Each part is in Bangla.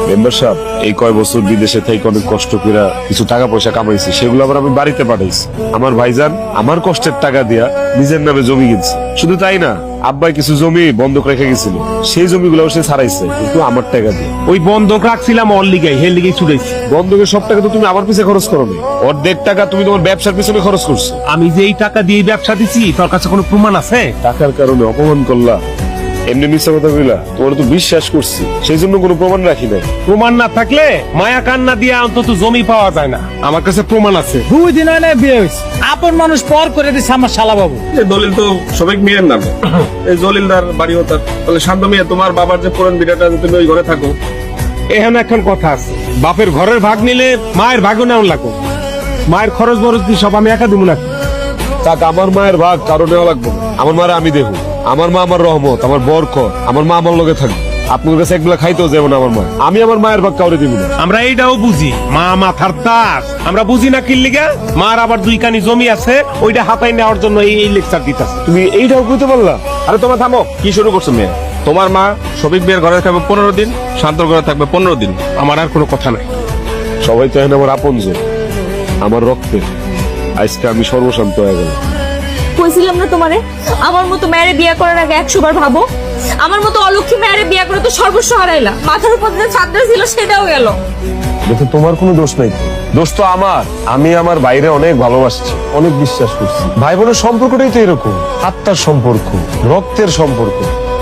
মেম্বার সাহেব, এই কয় বছর বিদেশে থেকে অনেক কষ্ট করে কিছু টাকা পয়সা কামাইছি, সেগুলো আবার আমি বাড়িতে পাঠাইছি। আমার ভাইজান আমার কষ্টের টাকা দিয়া নিজের নামে জমি কিনছে। শুধু তাই না, আব্বাই কিছু জমি বন্ধক রেখে গেছিল, সেই জমিগুলো সে ছাড়াইছে, কিন্তু আমার টাকা দিয়ে। ওই বন্ধক রাখছিলাম ওর লিগাই, হের লিগাই ছুটাইছি। বন্ধকের সব টাকা তো তুমি আমার পিছনে খরচ করো না, অর্ধেক টাকা তুমি তোমার ব্যবসার পিছনে খরচ করছো। আমি যে এই টাকা দিয়ে ব্যবসা দিছি, তোর কাছে কোনো প্রমাণ আছে? টাকার কারণে অপমান করলা, এমনি মিথ্যা কথা কইলা, তোমার তো বিশ্বাস করছি, সেই জন্য কোনো প্রমাণ রাখি নাই। প্রমাণ না থাকলে মায়া কান্না দিয়ে অন্তত জমি পাওয়া যায় না। আমার কাছে প্রমাণ আছে। 2 দিন হয় না বিয়ে হয়েছে, আপন মানুষ পর করে দিচ্ছে আমার শালা বাবু। এই দলিল তো সবাই মেয়ের নামে, এই জলিলদার বাড়িও তার। তাহলে শান্ত মেয়ে, তোমার বাবার যে পুরান বিড়াটা, তুমি ওই ঘরে থাকো। এখানে এখন কথা আছে, বাপের ঘরের ভাগ নিলে মায়ের ভাগও নেওয়া লাগো। মায়ের খরচ বরচ দিয়ে সব আমি একা দিব না। তাক আমার মায়ের ভাগ কারো নেওয়া লাগবে না। আমার মারে আমি দেখো, আমার মা আমার রহমত, আমার বরকত, আমার মা আমার লগে থাকবে। আপনার কাছে একবেলা খাইতেও যাবো না আমার মা, আমি আমার মায়ের ভাগ কাউরে দিব না। আমরা এইটাও বুঝি, মা মাথার তাস। আমরা বুঝি না কি লিগা মার আবার 2 কানি জমি আছে, ওইটা হাতাই নেওয়ার জন্য এই লেকচার দিতেছে। তুমি এইটাও কইতে পারলা? আরে তোমার থামো, কি শুরু করছো মেয়ে? তোমার মা শফিক বিয়ের ঘরে থাকবে 15 দিন, শান্তর ঘরে থাকবে 15 দিন। আমার আর কোনো কথা নাই। সবাই তো এখন আমার আপনজন, আমার রক্তের। আজকে আমি সর্বশান্ত হয়ে গেল। কইছিলাম না তোমারে, আমার মতো মেয়েরে বিয়ে করার আগে 100 বার ভাবো। আমার মতো অলক্ষী মেয়েরে বিয়ে করে তো সর্বস্ব হারাইলা। মাথার উপর যে ছাদটা ছিল সেটাও গেল। দেখো, তোমার কোনো দোষ নাই, দোষ তো আমার। আমি আমার বাইরে অনেক ভালোবাসছি, অনেক বিশ্বাস করছি। ভাই বোনের সম্পর্কটাই তো এরকম, আত্মার সম্পর্ক, রক্তের সম্পর্ক।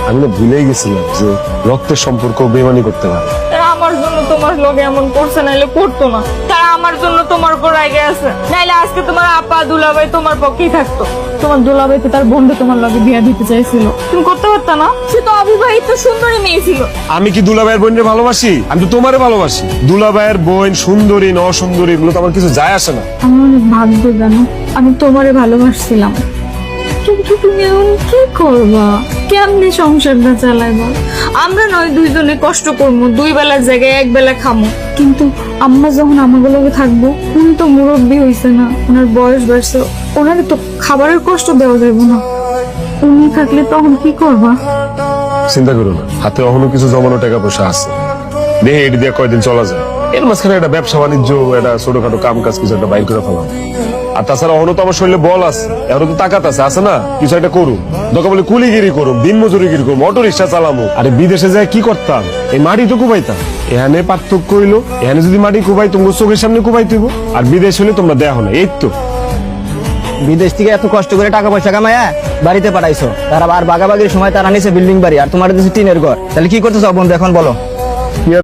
আমি না ভুলেই গেছিলাম যে রক্তের সম্পর্ক বেমানি করতে পারে। তারা আমার জন্য তোমার লগে এমন করছে, নাইলে করতো না। তারা আমার জন্য তোমার উপর রাগে আছে, নাইলে আজকে তোমার আপা দুলাভাই তোমার পক্ষেই থাকতো। তোমার দুলাভাই তো তার বন্ধু তোমার লগে বিয়া দিতে চাইছিল, তুমি করতে পারতা না? সে তো অবিবাহিত সুন্দরী মেয়ে ছিল। আমি কি দুলাভাইয়ের বোনকে ভালোবাসি? আমি তো তোমারে ভালোবাসি। দুলাভাইয়ের বোন সুন্দরী ন সুন্দরী এগুলো তো আমার কিছু যায় আসে না। আমি অনেক ভাগ্য জানো, আমি তোমারে ভালোবাসছিলাম। কিন্তু তুমি এখন কি করবা? কেমনে সংসারটা চালাইবা? আমরা নয় দুইজনে কষ্ট করবো, 2 বেলার জায়গায় 1 বেলা খামো। কিন্তু আম্মা যখন আমাদের লগে থাকবো, উনি তো মুরব্বী হইছে না, ওনার বয়স বাড়ছে, ওনারে তো খাবারের কষ্ট দেওয়া যাবে না। উনি থাকলে তখন কি করবা? চিন্তা করো না, হাতে এখনো কিছু জমানো টাকা পয়সা আছে, দেখে এটি দিয়ে কয়দিন চলা যায়। এর মাঝখানে একটা ব্যবসা বাণিজ্য, একটা ছোটখাটো কাম কাজ কিছু একটা বাইর করে ফেলাম। আর তাছাড়া এখনো তো আমার শরীরে বল আছে, এখনো তো তাকাত আছে না? কিছু একটা করুম, দরকার বলে কুলিগিরি করুম, দিন মজুরিগিরি করুম, অটো রিক্সা চালামো। আরে বিদেশে যায় কি করতাম? এই মাটি তো কুবাইতাম। এখানে পার্থক্য হইলো, এখানে যদি মাটি কুবাই তোমার চোখের সামনে কুবাই দিব, আর বিদেশ হলে তোমরা দেয়া না। এই তো বিদেশ থেকে এত কষ্ট করে টাকা পয়সা কামায়া বাড়িতে পাঠাইছো, তারা আর বাগাবাগির সময় তারা নিচে বিল্ডিং বাড়ি, আর তোমার দেশে টিনের ঘর। তাহলে কি করতেছো বন্ধু এখন বলো?